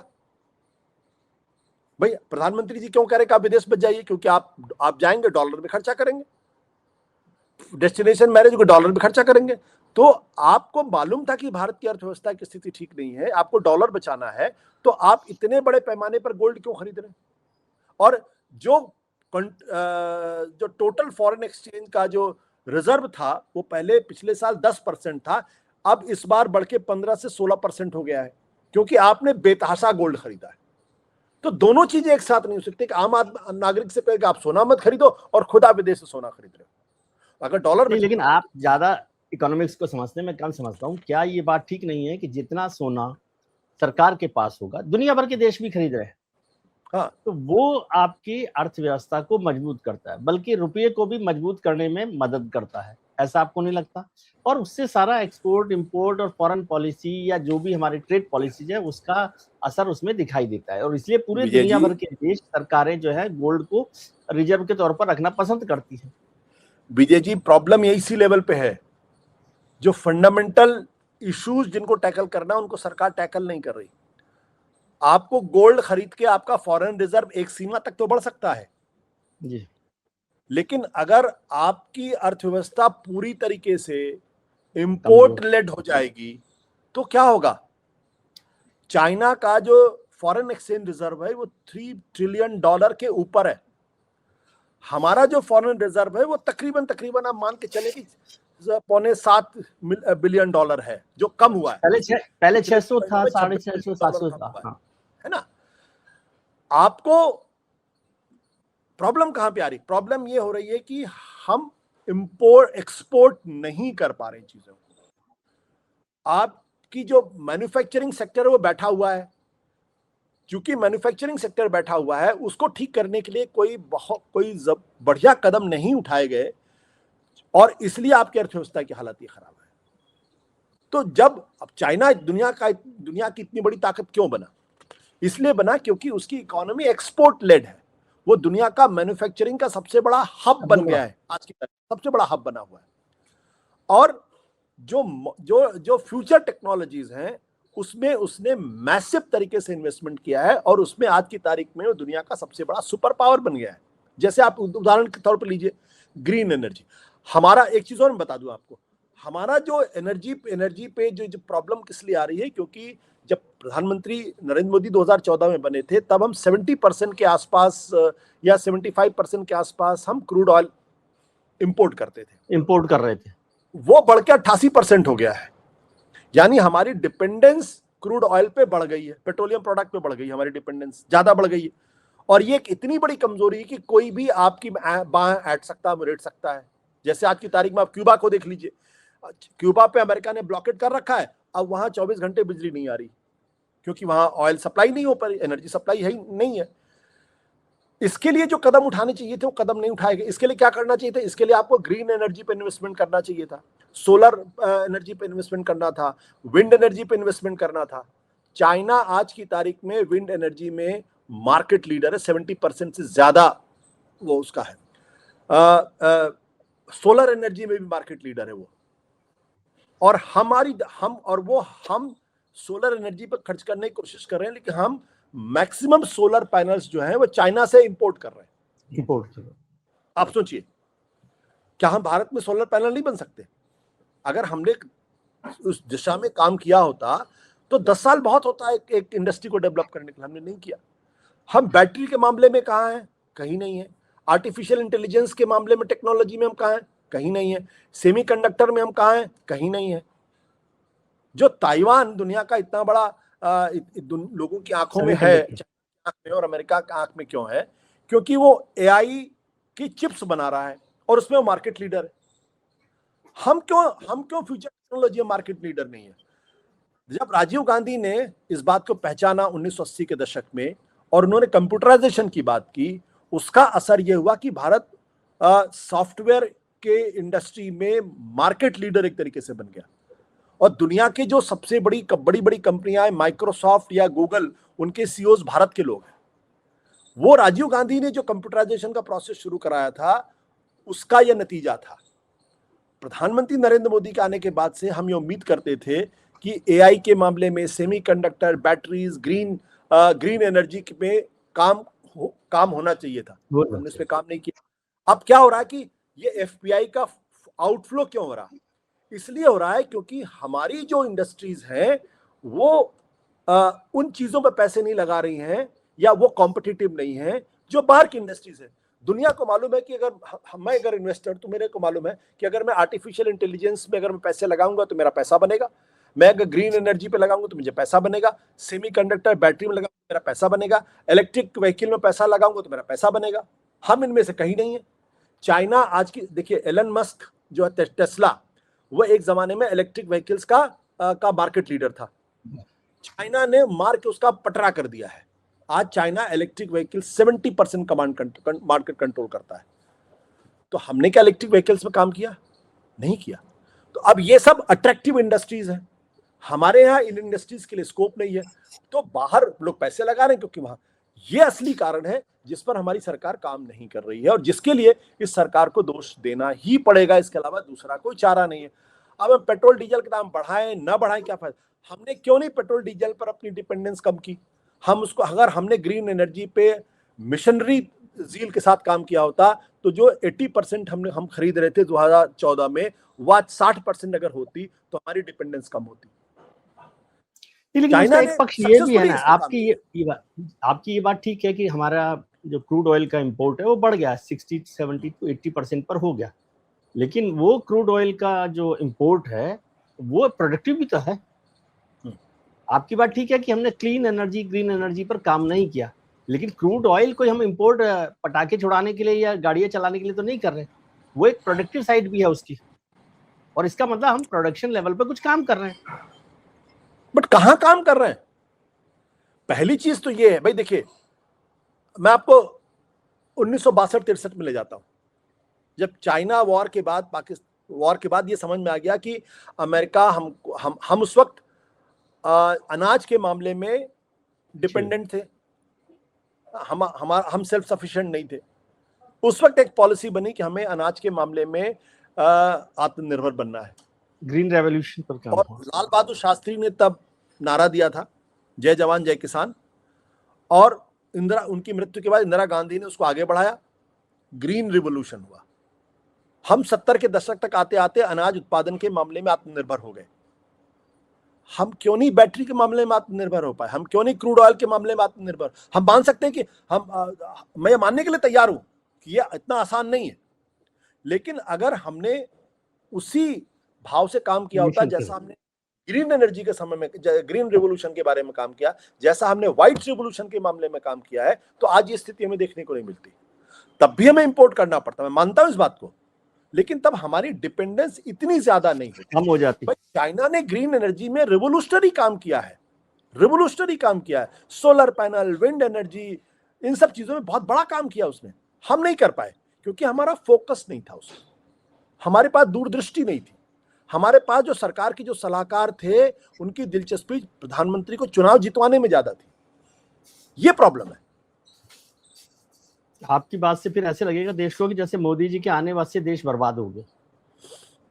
भाई प्रधानमंत्री जी क्यों कह रहे कि आप विदेश में जाइए? क्योंकि आप जाएंगे डॉलर में खर्चा करेंगे, डेस्टिनेशन मैरिज को डॉलर में खर्चा करेंगे। तो आपको मालूम था कि भारत की अर्थव्यवस्था की स्थिति ठीक नहीं है, आपको डॉलर बचाना है, तो आप इतने बड़े पैमाने पर गोल्ड क्यों खरीद रहे हैं? और जो टोटल फॉरेन एक्सचेंज का जो रिजर्व था वो पहले पिछले साल 10% था, अब इस बार बढ़ के 15 से 16% हो गया है, क्योंकि आपने बेतहाशा गोल्ड खरीदा है। तो दोनों चीजें एक साथ नहीं हो सकती कि आम नागरिक से कहे कि आप सोना मत खरीदो और खुद आप विदेश से सोना खरीद रहे हो। अगर डॉलर नहीं, लेकिन आप ज्यादा इकोनॉमिक्स को समझते हैं, मैं कम समझता हूँ। क्या ये बात ठीक नहीं है कि जितना सोना सरकार के पास होगा, दुनिया भर के देश भी खरीद रहे हैं, हाँ, तो वो आपकी अर्थव्यवस्था को मजबूत करता है, बल्कि रुपये को भी मजबूत करने में मदद करता है। ऐसा आपको नहीं लगता? और उससे सारा एक्सपोर्ट इंपोर्ट और फॉरेन पॉलिसी या जो भी हमारी ट्रेड पॉलिसीज है उसका असर उसमें दिखाई देता है। और इसलिए पूरे दुनिया भर के देश सरकारें जो है गोल्ड को रिजर्व के तौर पर रखना पसंद करती है। विजय जी, प्रॉब्लम यही इसी लेवल पे है। जो फंडामेंटल इश्यूज जिनको टैकल करना है उनको सरकार टैकल नहीं कर रही। आपको गोल्ड खरीद के आपका फॉरेन रिजर्व एक सीमा तक तो बढ़ सकता है जी, लेकिन अगर आपकी अर्थव्यवस्था पूरी तरीके से इंपोर्ट लेड हो जाएगी तो क्या होगा? चाइना का जो फॉरेन एक्सचेंज रिजर्व है वो $3 ट्रिलियन के ऊपर है। हमारा जो फॉरेन रिजर्व है वो तकरीबन आप मान के चले कि $6.25 बिलियन है, जो कम हुआ है। पहले 600 था, 650, 700 था, हाँ। है ना? आपको प्रॉब्लम कहां पे आ रही? प्रॉब्लम ये हो रही है कि हम इंपोर्ट एक्सपोर्ट नहीं कर पा रहे चीजों को। आपकी जो मैन्युफैक्चरिंग सेक्टर है वो बैठा हुआ है। क्योंकि मैन्युफैक्चरिंग सेक्टर बैठा हुआ है, उसको ठीक करने के लिए कोई बढ़िया कदम नहीं उठाए गए, और इसलिए आपकी अर्थव्यवस्था की हालत ये खराब है। तो जब अब चाइना दुनिया की इतनी बड़ी ताकत क्यों बना? इसलिए बना क्योंकि उसकी इकोनॉमी एक्सपोर्ट लेड है। वो दुनिया का मैन्युफैक्चरिंग का सबसे बड़ा हब बन गया है, आज की तारीख सबसे बड़ा हब बना हुआ है। और जो जो जो फ्यूचर टेक्नोलॉजीज हैं उसमें उसने मैसिव तरीके से इन्वेस्टमेंट किया है, और उसमें आज की तारीख में वो दुनिया का सबसे बड़ा सुपर पावर बन गया है। जैसे आप उदाहरण के तौर पर लीजिए ग्रीन एनर्जी। हमारा एक चीज और मैं बता दूं आपको, हमारा जो एनर्जी पे जो प्रॉब्लम किस लिए आ रही है, क्योंकि जब प्रधानमंत्री नरेंद्र मोदी 2014 में बने थे, तब हम 70% के आसपास या 75% के आसपास हम क्रूड ऑयल इंपोर्ट करते थे, इंपोर्ट कर रहे थे। वो बढ़ के 88% हो गया है। यानी हमारी डिपेंडेंस क्रूड ऑयल पे बढ़ गई है, पेट्रोलियम प्रोडक्ट पे बढ़ गई है, हमारी डिपेंडेंस ज्यादा बढ़ गई है। और ये एक इतनी बड़ी कमजोरी है कि कोई भी आपकी बाएं ऐट सकता है, रेट सकता है। जैसे आज की तारीख में आप क्यूबा को देख लीजिए, क्यूबा पे अमेरिका ने ब्लॉकेट कर रखा है, अब वहां 24 घंटे बिजली नहीं आ रही, क्योंकि वहां ऑयल सप्लाई नहीं हो पा रही, एनर्जी सप्लाई है नहीं है। इसके लिए जो कदम उठाने चाहिए थे वो कदम नहीं उठाए गए। इसके लिए क्या करना चाहिए था? इसके लिए आपको ग्रीन एनर्जी पे इन्वेस्टमेंट करना चाहिए था, सोलर एनर्जी पे इन्वेस्टमेंट करना था, विंड एनर्जी पे इन्वेस्टमेंट करना था। चाइना आज की तारीख में विंड एनर्जी में मार्केट लीडर है, 70% से ज्यादा वो उसका है। सोलर एनर्जी में भी मार्केट लीडर है वो। और हम सोलर एनर्जी पर खर्च करने की कोशिश कर रहे हैं, लेकिन हम मैक्सिमम सोलर पैनल्स जो हैं वो चाइना से इंपोर्ट कर रहे हैं। इंपोर्ट। आप सोचिए, क्या हम भारत में सोलर पैनल नहीं बन सकते? अगर हमने उस दिशा में काम किया होता तो 10 साल बहुत होता है एक इंडस्ट्री को डेवलप करने के लिए। हमने नहीं किया। हम बैटरी के मामले में कहाँ हैं? कहीं नहीं है। आर्टिफिशियल इंटेलिजेंस के मामले में, टेक्नोलॉजी में हम कहाँ हैं? कहीं नहीं है। सेमीकंडक्टर में हम कहाँ हैं? कहीं नहीं है। जो ताइवान दुनिया का इतना बड़ा लोगों की आंखों में है, आंख में, और अमेरिका की आंख में क्यों है? क्योंकि वो एआई की चिप्स बना रहा है और उसमें वो मार्केट लीडर है। हम क्यों फ्यूचर टेक्नोलॉजी मार्केट लीडर नहीं है? जब राजीव गांधी ने इस बात को पहचाना 1980 के दशक में और उन्होंने कंप्यूटराइजेशन की बात की, उसका असर यह हुआ कि भारत सॉफ्टवेयर के इंडस्ट्री में मार्केट लीडर एक तरीके से बन गया। और दुनिया के जो सबसे बड़ी बड़ी कंपनियां, माइक्रोसॉफ्ट या गूगल, उनके सीईओज भारत के लोग हैं। वो राजीव गांधी ने जो कंप्यूटराइजेशन का प्रोसेस शुरू कराया था, उसका यह नतीजा था। प्रधानमंत्री नरेंद्र मोदी के आने के बाद से हम ये उम्मीद करते थे कि एआई के मामले में, सेमीकंडक्टर, बैटरीज, ग्रीन एनर्जी में काम होना चाहिए था। हमने इस पे काम नहीं किया। अब क्या हो रहा है कि ये एफपीआई का आउटफ्लो क्यों हो रहा है? इसलिए हो रहा है क्योंकि हमारी जो इंडस्ट्रीज हैं वो उन चीजों पर पैसे नहीं लगा रही हैं, या वो कॉम्पिटिटिव नहीं है जो बाहर की इंडस्ट्रीज है। दुनिया को मालूम है कि अगर इन्वेस्टर, तो मेरे को मालूम है कि अगर मैं आर्टिफिशियल इंटेलिजेंस में अगर मैं पैसे लगाऊंगा तो मेरा पैसा बनेगा। मैं अगर ग्रीन एनर्जी पे लगाऊंगा तो मुझे पैसा बनेगा। सेमीकंडक्टर, बैटरी में लगाऊंगा तो मेरा पैसा बनेगा। इलेक्ट्रिक व्हीकल में पैसा लगाऊंगा तो मेरा पैसा बनेगा। हम इनमें से कहीं नहीं है। चाइना आज की देखिए, एलन मस्क जो है टेस्ला, वो एक जमाने में इलेक्ट्रिक व्हीकल्स का मार्केट लीडर था। चाइना ने मार के उसका पटरा कर दिया है। आज China electric vehicle 70% market control करता है। तो हमने क्या इलेक्ट्रिक व्हीकल्स में काम किया? नहीं किया। तो अब ये सब अट्रैक्टिव इंडस्ट्रीज हैं, हमारे यहाँ इन इंडस्ट्रीज के लिए स्कोप नहीं है, तो बाहर लोग पैसे लगा रहे हैं, क्योंकि वहां ये असली कारण है जिस पर हमारी सरकार काम नहीं कर रही है, और जिसके लिए इस सरकार को दोष देना ही पड़ेगा। इसके अलावा दूसरा कोई चारा नहीं है। अब हम पेट्रोल डीजल के दाम बढ़ाएं ना बढ़ाएं, क्या फायदा? हमने क्यों नहीं पेट्रोल डीजल पर अपनी डिपेंडेंस कम की? अगर हमने ग्रीन एनर्जी पे मिशनरी जील के साथ काम किया होता, तो जो 80% हम खरीद रहे थे 2014 में, वह 60% अगर होती तो हमारी डिपेंडेंस कम होती। लेकिन उसका एक पक्ष ये भी है ना, आपकी ये बात ठीक है कि हमारा जो क्रूड ऑयल का इंपोर्ट है वो बढ़ गया, 60, 70 to 80% पर हो गया। लेकिन वो क्रूड ऑयल का जो इंपोर्ट है वो प्रोडक्टिव भी तो है। आपकी बात ठीक है कि हमने क्लीन एनर्जी, ग्रीन एनर्जी पर काम नहीं किया, लेकिन क्रूड ऑयल को हम इंपोर्ट पटाखे छुड़ाने के लिए या गाड़ियां चलाने के लिए तो नहीं कर रहे। वो एक प्रोडक्टिव साइड भी है उसकी, और इसका मतलब हम प्रोडक्शन लेवल पे कुछ काम कर रहे हैं। बट कहां काम कर रहे हैं? पहली चीज तो ये है भाई, देखिए मैं आपको 1962-63 में ले जाता हूं, जब चाइना वॉर के बाद, पाकिस्तान वॉर के बाद ये समझ में आ गया कि अमेरिका हम उस वक्त अनाज के मामले में डिपेंडेंट थे, हम सेल्फ सफिशिएंट नहीं थे। उस वक्त एक पॉलिसी बनी कि हमें अनाज के मामले में आत्मनिर्भर बनना है। ग्रीन रेवोल्यूशन पर काम और हुआ। लाल बहादुर शास्त्री ने तब नारा दिया था, जय जवान जय किसान, और उनकी मृत्यु के बाद इंदिरा गांधी ने उसको आगे बढ़ाया, ग्रीन रिवोल्यूशन हुआ। हम 70 के दशक तक आते आते अनाज उत्पादन के मामले में आत्मनिर्भर हो गए। हम क्यों नहीं बैटरी के मामले में आत्मनिर्भर हो पाए? हम क्यों नहीं क्रूड ऑयल के मामले में आत्मनिर्भर? हम मान सकते हैं कि मैं ये मानने के लिए तैयार हूं कि ये इतना आसान नहीं है, लेकिन अगर हमने उसी भाव से काम किया होता जैसा हमने ग्रीन एनर्जी के समय में, ग्रीन रिवोल्यूशन के बारे में काम किया, जैसा हमने व्हाइट रिवोल्यूशन के मामले में काम किया है, तो आज ये स्थिति हमें देखने को नहीं मिलती। तब भी हमें इंपोर्ट करना पड़ता, मैं मानता हूं इस बात को, लेकिन तब हमारी डिपेंडेंस इतनी ज्यादा नहीं होती, कम हो जाती। चाइना ने ग्रीन एनर्जी में रिवोल्यूशनरी काम किया है, रिवोल्यूशनरी काम किया है। सोलर पैनल, विंड एनर्जी, इन सब चीजों में बहुत बड़ा काम किया उसने। हम नहीं कर पाए क्योंकि हमारा फोकस नहीं था उसमें, हमारे पास दूरदृष्टि नहीं थी। हमारे पास जो सरकार के जो सलाहकार थे, उनकी दिलचस्पी प्रधानमंत्री को चुनाव जितवाने में ज्यादा थी। ये प्रॉब्लम है। आपकी बात से फिर ऐसे लगेगा देश को कि जैसे मोदी जी के आने से देश बर्बाद हो गया।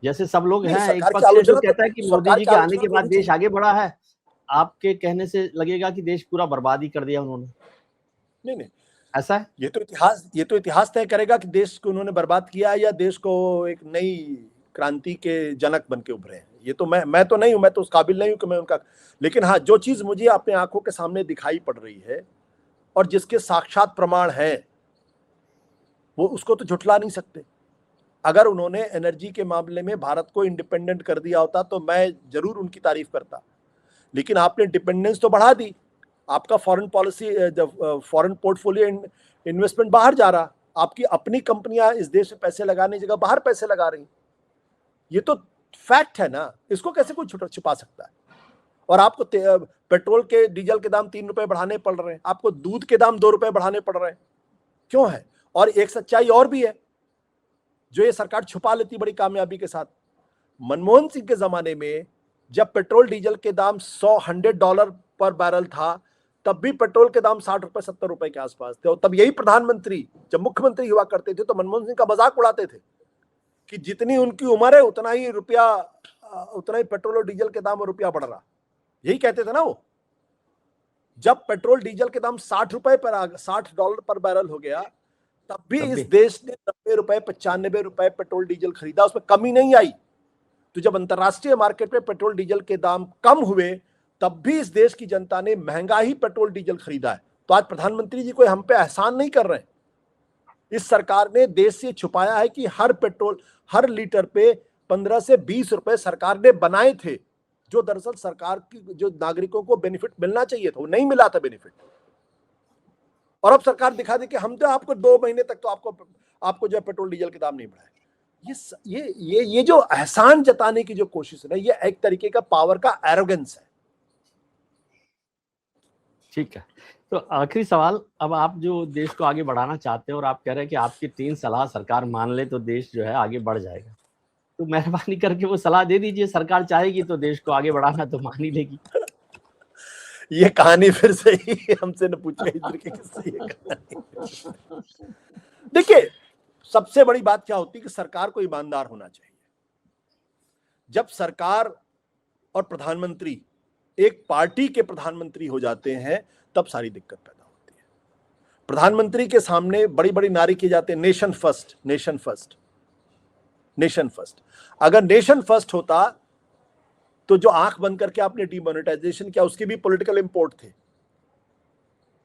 जैसे सब लोग हैं, एक पक्ष है जो कहता है कि मोदी जी के आने के बाद देश आगे बढ़ा है, आपके कहने से लगेगा कि देश पूरा बर्बाद ही कर दिया उन्होंने। नहीं, ऐसा है? ये तो इतिहास तय करेगा कि देश को उन्होंने बर्बाद किया या देश को एक नई क्रांति के जनक बन के उभरे हैं। ये तो मैं तो नहीं हूं, मैं तो उस काबिल नहीं हूं कि मैं उनका, लेकिन हाँ, जो चीज मुझे अपने आंखों के सामने दिखाई पड़ रही है और जिसके साक्षात प्रमाण है, वो उसको तो झुठला नहीं सकते। अगर उन्होंने एनर्जी के मामले में भारत को इंडिपेंडेंट कर दिया होता तो मैं जरूर उनकी तारीफ करता, लेकिन आपने डिपेंडेंस तो बढ़ा दी। आपका foreign policy, foreign portfolio investment बाहर जा रहा, आपकी अपनी कंपनियां इस देश में पैसे लगाने की जगह बाहर पैसे लगा रही। ये तो फैक्ट है ना, इसको कैसे कोई छुपा सकता है? और आपको पेट्रोल के, डीजल के दाम 3 रुपए बढ़ाने पड़ रहे हैं, आपको दूध के दाम 2 रुपए बढ़ाने पड़ रहे हैं, क्यों है? और एक सच्चाई और भी है जो ये सरकार छुपा लेती बड़ी कामयाबी के साथ। मनमोहन सिंह के जमाने में जब पेट्रोल डीजल के दाम $100 पर बैरल था, तब भी पेट्रोल के दाम 60 रुपए 70 रुपए के आसपास थे। और तब यही प्रधानमंत्री जब मुख्यमंत्री हुआ करते थे तो मनमोहन सिंह का मजाक उड़ाते थे कि जितनी उनकी उम्र है उतना ही पेट्रोल और डीजल के दाम और रुपया बढ़ रहा। यही कहते थे ना वो। जब पेट्रोल डीजल के दाम $60 पर बैरल हो गया, तब भी इस देश ने 90 रुपए 95 रुपए पेट्रोल डीजल खरीदा, उसमें कमी नहीं आई। तो जब अंतरराष्ट्रीय मार्केट में पेट्रोल डीजल के दाम कम हुए, तब भी इस देश की जनता ने महंगा ही पेट्रोल डीजल खरीदा है। तो आज प्रधानमंत्री जी कोई हम पे एहसान नहीं कर रहे हैं। इस सरकार ने देश से छुपाया है कि हर लीटर पे 15 से 20 रुपए सरकार ने बनाए थे, जो दरअसल सरकार की जो नागरिकों को बेनिफिट मिलना चाहिए था, वो नहीं मिला था बेनिफिट। और अब सरकार दिखा दे कि हम तो आपको 2 महीने तक तो आपको जो है पेट्रोल डीजल के दाम नहीं बढ़ाए। ये जो एहसान जताने की जो कोशिश है ना, ये एक तरीके का पावर का एरोगेंस है। ठीक है, तो आखिरी सवाल, अब आप जो देश को आगे बढ़ाना चाहते हैं और आप कह रहे हैं कि आपकी 3 सलाह सरकार मान ले तो देश जो है आगे बढ़ जाएगा, तो मेहरबानी करके वो सलाह दे दीजिए। सरकार चाहेगी तो देश को आगे बढ़ाना तो मान ही लेगी। ये कहानी फिर से ही हमसे न पूछे इस तरीके से। देखिए, सबसे बड़ी बात क्या होती है कि सरकार को ईमानदार होना चाहिए। जब सरकार और प्रधानमंत्री एक पार्टी के प्रधानमंत्री हो जाते हैं, तब सारी दिक्कत पैदा होती है। प्रधानमंत्री के सामने बड़ी बड़ी नारे किए जाते हैं, nation first, nation first, nation first. अगर नेशन फर्स्ट होता तो जो आंख बंद करके आपने डिमोनेटाइजेशन किया, उसके भी पॉलिटिकल इंपोर्ट थे,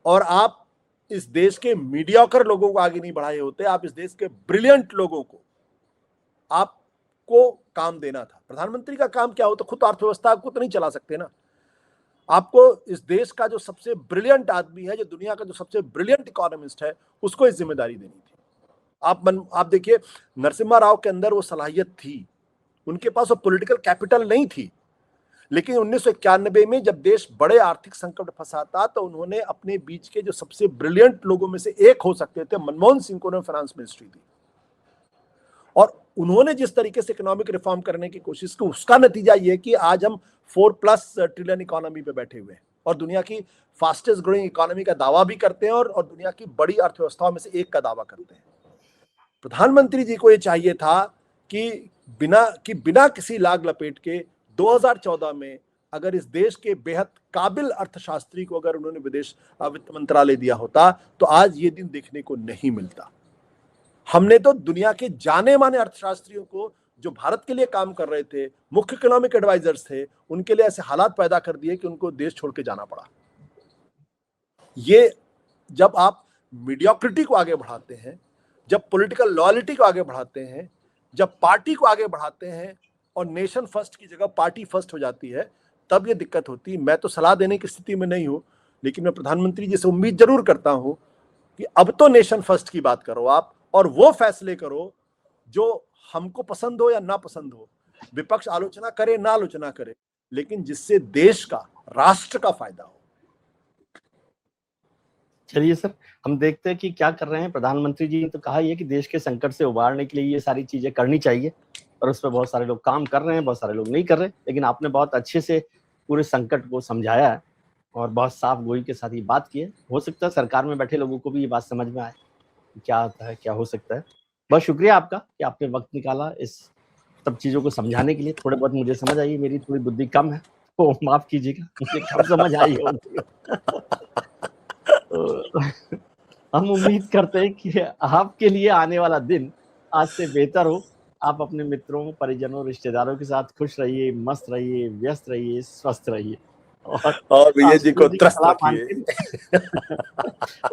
और आप इस देश के मीडियोकर लोगों को आगे नहीं बढ़ाए होते। आप इस देश के ब्रिलियंट लोगों को आपको काम देना था। प्रधानमंत्री का काम क्या होता? खुद अर्थव्यवस्था को तो नहीं चला सकते ना। आपको इस देश का जो सबसे ब्रिलियंट आदमी है, जो दुनिया का जो सबसे ब्रिलियंट इकोनॉमिस्ट है, उसको इस जिम्मेदारी देनी थी। आप देखिए, नरसिम्हा राव के अंदर वो सलाहियत थी, उनके पास वो पॉलिटिकल कैपिटल नहीं थी, लेकिन 1991 में जब देश बड़े आर्थिक संकट में फंसा था तो उन्होंने अपने बीच के जो सबसे ब्रिलियंट लोगों में से एक हो सकते थे, मनमोहन सिंह को फाइनेंस मिनिस्ट्री दी, और उन्होंने जिस तरीके से इकोनॉमिक रिफॉर्म करने की कोशिश की, उसका नतीजा ये कि आज हम 4+ ट्रिलियन इकोनॉमी पे बैठे हुए हैं और दुनिया की फास्टेस्ट ग्रोइंग इकोनॉमी का दावा भी करते हैं और दुनिया की बड़ी अर्थव्यवस्थाओं में से एक का दावा करते हैं। प्रधानमंत्री जी को ये चाहिए था कि बिना किसी लाग लपेट के 2014 में अगर इस देश के बेहद काबिल अर्थशास्त्री को अगर उन्होंने विदेश वित्त मंत्रालय दिया होता तो आज ये दिन देखने को नहीं मिलता। हमने तो दुनिया के जाने माने अर्थशास्त्रियों को जो भारत के लिए काम कर रहे थे, मुख्य इकोनॉमिक एडवाइजर्स थे, उनके लिए ऐसे हालात पैदा कर दिए कि उनको देश छोड़ के जाना पड़ा। ये जब आप मीडियोक्रिटी को आगे बढ़ाते हैं, जब पॉलिटिकल लॉयल्टी को आगे बढ़ाते हैं, जब पार्टी को आगे बढ़ाते हैं और नेशन फर्स्ट की जगह पार्टी फर्स्ट हो जाती है, तब ये दिक्कत होती है। मैं तो सलाह देने की स्थिति में नहीं हूं, लेकिन मैं प्रधानमंत्री जी से उम्मीद जरूर करता हूं कि अब तो नेशन फर्स्ट की बात करो आप, और वो फैसले करो जो हमको पसंद हो या ना पसंद हो, विपक्ष आलोचना करे ना आलोचना करे, लेकिन जिससे देश का, राष्ट्र का फायदा हो। चलिए सर, हम देखते हैं कि क्या कर रहे हैं। प्रधानमंत्री जी ने तो कहा ही है कि देश के संकट से उबारने के लिए ये सारी चीजें करनी चाहिए, और उस पर बहुत सारे लोग काम कर रहे हैं, बहुत सारे लोग नहीं कर रहे, लेकिन आपने बहुत अच्छे से पूरे संकट को समझाया है और बहुत साफ गोई के साथ ही बात की है। हो सकता है सरकार में बैठे लोगों को भी ये बात समझ में आए कि क्या आता है, क्या हो सकता है। बहुत शुक्रिया आपका कि आपने वक्त निकाला इस सब चीजों को समझाने के लिए। थोड़े बहुत मुझे समझ आई, मेरी थोड़ी बुद्धि कम है तो माफ कीजिएगा, मुझे कम समझ आई होगी। तो हम उम्मीद करते हैं कि आपके लिए आने वाला दिन आज से बेहतर हो। आप अपने मित्रों, परिजनों, रिश्तेदारों के साथ खुश रहिए, मस्त रहिए, व्यस्त रहिए, स्वस्थ रहिए, और भैया जी को सूरज की त्रस्त सलाह मान रखिए। के